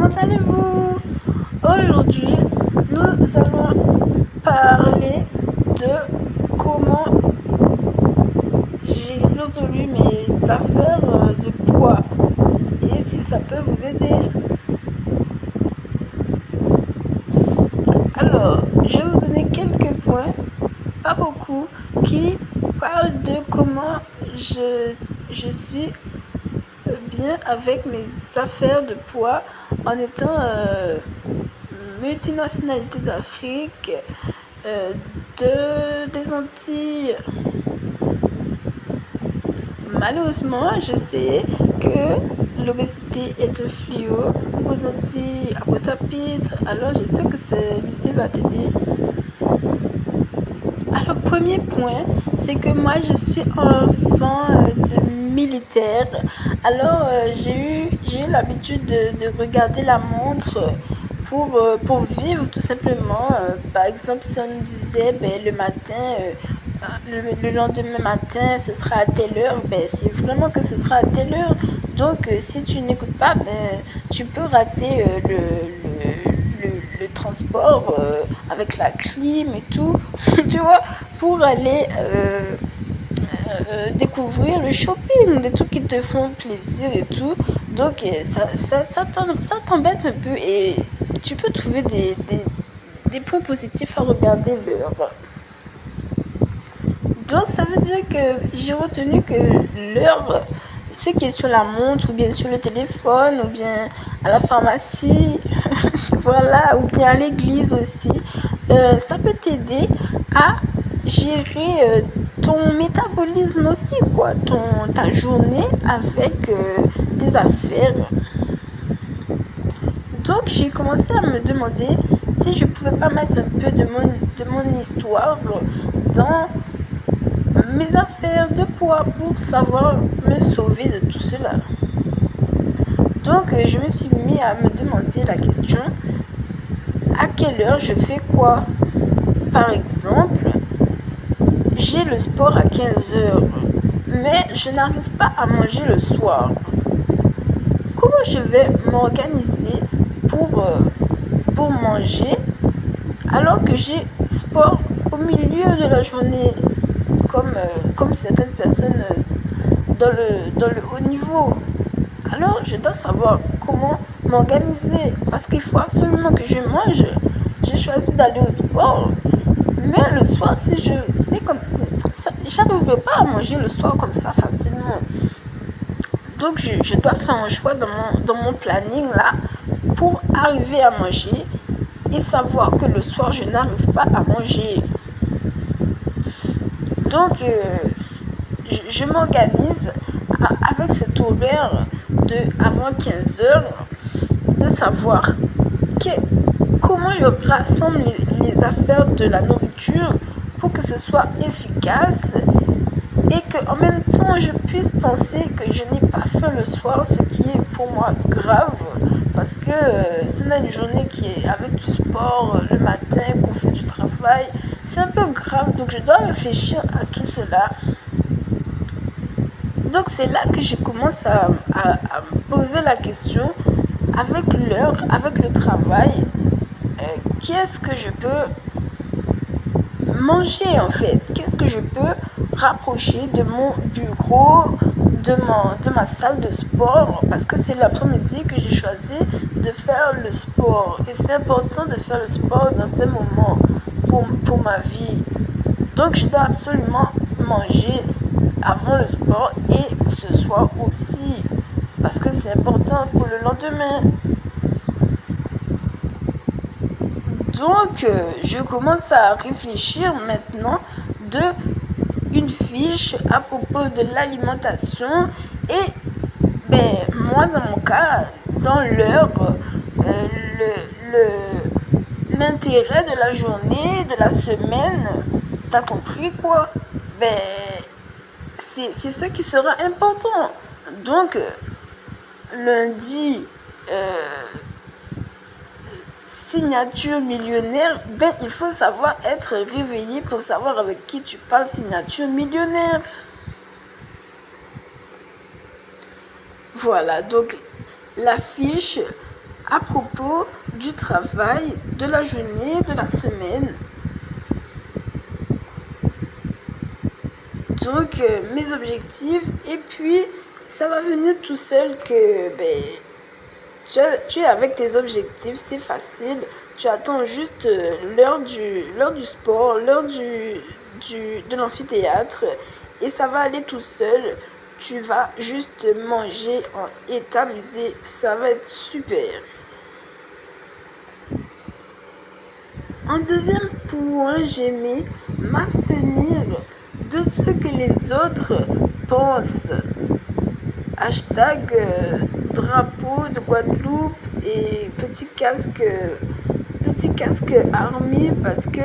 comment allez-vous? Aujourd'hui, nous allons parler de comment j'ai résolu mes affaires de poids et si ça peut vous aider. Alors, je vais vous donner quelques points, pas beaucoup, qui parlent de comment je suis bien avec mes affaires de poids en étant multinationalité d'Afrique, des Antilles. Malheureusement, je sais que l'obésité est un fléau aux Antilles, à Pointe-à-Pitre, alors j'espère que celui-ci va t'aider. Alors, premier point, c'est que moi je suis enfant de militaire. Alors, j'ai eu l'habitude de regarder la montre pour vivre tout simplement. Par exemple, si on nous disait le matin, le lendemain matin, ce sera à telle heure, c'est vraiment que ce sera à telle heure. Donc, si tu n'écoutes pas, tu peux rater le transport avec la clim et tout, tu vois, pour aller découvrir le shopping, des trucs qui te font plaisir et tout. Donc, ça t'embête un peu et tu peux trouver des points positifs à regarder l'heure. Donc, ça veut dire que j'ai retenu que l'heure, ce qui est sur la montre, ou bien sur le téléphone, ou bien à la pharmacie, voilà, ou bien à l'église aussi, ça peut t'aider à gérer ton métabolisme aussi, quoi, ta journée avec tes affaires. Donc, j'ai commencé à me demander si je pouvais pas mettre un peu de mon histoire dans mes affaires de poids pour savoir me sauver de tout cela. Donc, je me suis mis à me demander la question, à quelle heure je fais quoi? Par exemple, j'ai le sport à 15 heures, mais je n'arrive pas à manger le soir. Comment je vais m'organiser pour manger alors que j'ai sport au milieu de la journée, comme certaines personnes dans le haut niveau? Alors, je dois savoir comment m'organiser parce qu'il faut absolument que je mange. J'ai choisi d'aller au sport, mais le soir, si je c'est comme ça, j'arrive pas à manger le soir comme ça facilement. Donc, je dois faire un choix dans mon planning là pour arriver à manger et savoir que le soir, je n'arrive pas à manger. Donc, je m'organise avec cet horaire de avant 15 heures, de savoir comment je rassemble les affaires de la nourriture pour que ce soit efficace et qu'en même temps je puisse penser que je n'ai pas faim le soir, ce qui est pour moi grave parce que c'est une journée qui est avec du sport le matin, qu'on fait du travail, c'est un peu grave. Donc je dois réfléchir à tout cela. Donc c'est là que je commence à me poser la question avec l'heure, avec le travail, qu'est-ce que je peux manger en fait? Qu'est-ce que je peux rapprocher de mon bureau, de ma salle de sport? Parce que c'est l'après-midi que j'ai choisi de faire le sport. Et c'est important de faire le sport dans ces moments pour ma vie. Donc je dois absolument manger avant le sport et ce soir aussi. Parce que c'est important pour le lendemain. Donc, je commence à réfléchir maintenant une fiche à propos de l'alimentation et moi dans mon cas, dans l'heure, l'intérêt de la journée, de la semaine, t'as compris quoi? C'est ce qui sera important. Donc, lundi, signature millionnaire, il faut savoir être réveillé pour savoir avec qui tu parles. Signature millionnaire. Voilà, donc la fiche à propos du travail, de la journée, de la semaine. Donc mes objectifs, et puis ça va venir tout seul que tu es avec tes objectifs, c'est facile. Tu attends juste l'heure du sport, l'heure de l'amphithéâtre, et ça va aller tout seul. Tu vas juste manger et t'amuser, ça va être super. En deuxième point, j'ai mis m'abstenir de ce que les autres pensent. Hashtag drapeau de Guadeloupe et petit casque armé, parce que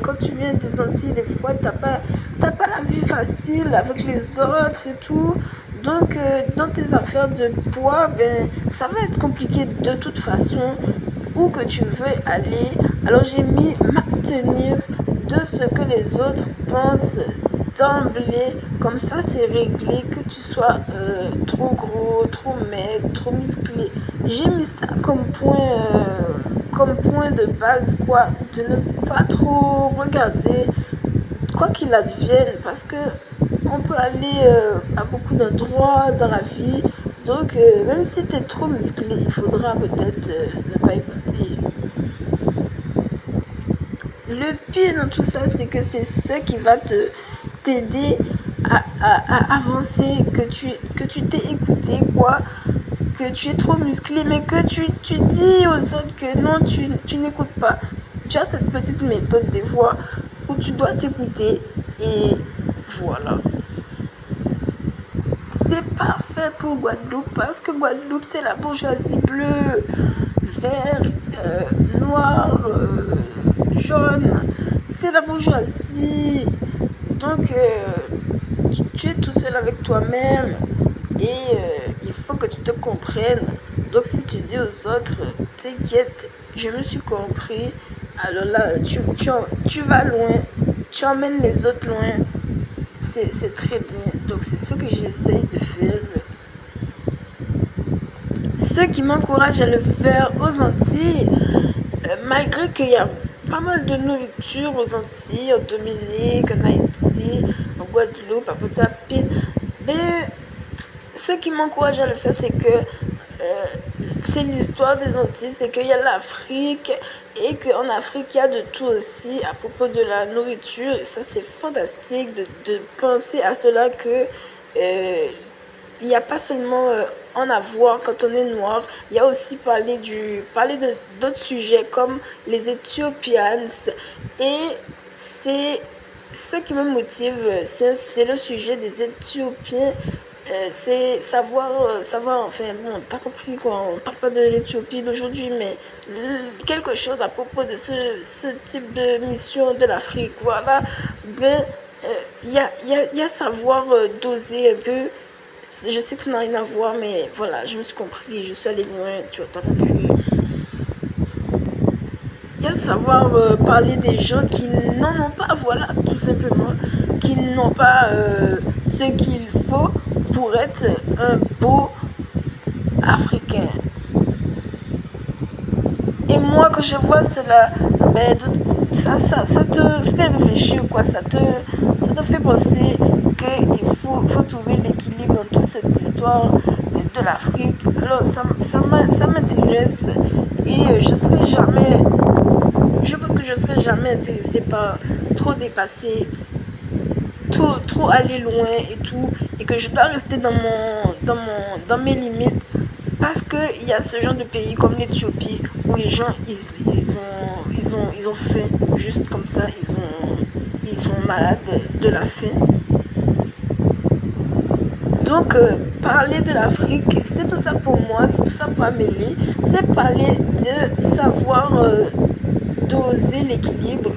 quand tu viens des Antilles, des fois t'as pas la vie facile avec les autres et tout. Donc dans tes affaires de poids, ça va être compliqué de toute façon où que tu veux aller. Alors j'ai mis m'abstenir de ce que les autres pensent d'emblée, comme ça c'est réglé, que tu sois trop gros, trop maigre, trop musclé. J'ai mis ça comme point de base, quoi, de ne pas trop regarder quoi qu'il advienne, parce que on peut aller à beaucoup d'endroits dans la vie. Donc même si tu es trop musclé, il faudra peut-être ne pas écouter. Le pire dans tout ça, c'est que c'est ça qui va t'aider à avancer, que tu t'es écouté, quoi, que tu es trop musclé, mais que tu dis aux autres que non, tu n'écoutes pas. Tu as cette petite méthode des fois où tu dois t'écouter, et voilà. C'est parfait pour Guadeloupe, parce que Guadeloupe, c'est la bourgeoisie bleue, vert, noir, jaune. C'est la bourgeoisie. Donc, tu es tout seul avec toi-même, et il faut que tu te comprennes. Donc, si tu dis aux autres, t'inquiète, je me suis compris, alors là, tu vas loin, tu emmènes les autres loin. C'est très bien. Donc, c'est ce que j'essaye de faire. Ce qui m'encourage à le faire aux Antilles, malgré qu'il y a pas mal de nourriture aux Antilles, en Dominique, en Haïti, en Guadeloupe, à Pointe-à-Pitre. Mais ce qui m'encourage à le faire, c'est que c'est l'histoire des Antilles, c'est qu'il y a l'Afrique, et qu'en Afrique, il y a de tout aussi à propos de la nourriture. Et ça, c'est fantastique de penser à cela, que il n'y a pas seulement en avoir quand on est noir, il y a aussi parler de d'autres sujets comme les Éthiopiennes. Et c'est ce qui me motive, c'est le sujet des Éthiopiens. C'est savoir, enfin bon, t'as compris quoi, on parle pas de l'Éthiopie d'aujourd'hui, mais quelque chose à propos de ce type de mission de l'Afrique, voilà. Il y a savoir doser un peu. Je sais que ça n'a rien à voir, mais voilà, je me suis compris, je suis allée loin, tu vois, t'as compris. Il y a savoir parler des gens qui n'en ont pas, voilà, tout simplement, qui n'ont pas ce qu'il faut pour être un beau Africain. Et moi, quand je vois cela, ça te fait réfléchir, quoi. Ça te fait penser qu'il faut trouver l'équilibre dans toute cette histoire de l'Afrique. Alors, ça m'intéresse, et je pense que je serai jamais intéressée par trop dépasser, trop aller loin et tout, et que je dois rester dans mes limites, parce qu'il y a ce genre de pays comme l'Éthiopie où les gens ils ont faim, juste comme ça, ils sont malades de la faim. Donc parler de l'Afrique, c'est tout ça pour moi, c'est tout ça pour Amélie, c'est parler de savoir doser l'équilibre,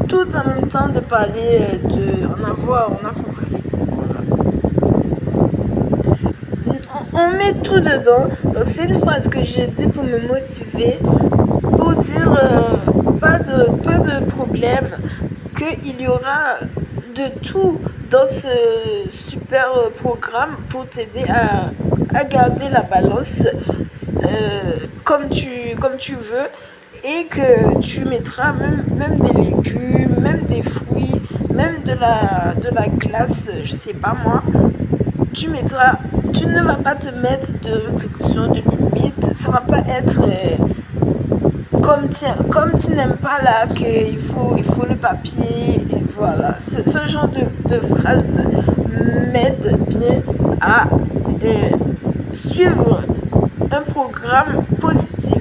tout en même temps de parler on a compris. On met tout dedans. Donc c'est une phrase que je dis pour me motiver, pour dire pas de problème, qu'il y aura de tout dans ce super programme pour t'aider à garder la balance comme tu veux, et que tu mettras même des légumes, même des fruits, même de la glace, je sais pas moi. Tu ne vas pas te mettre de restrictions, de limites. Ça va pas être comme tu n'aimes pas là qu'il faut le papier. Et voilà, ce genre de phrase m'aide bien à suivre un programme positif.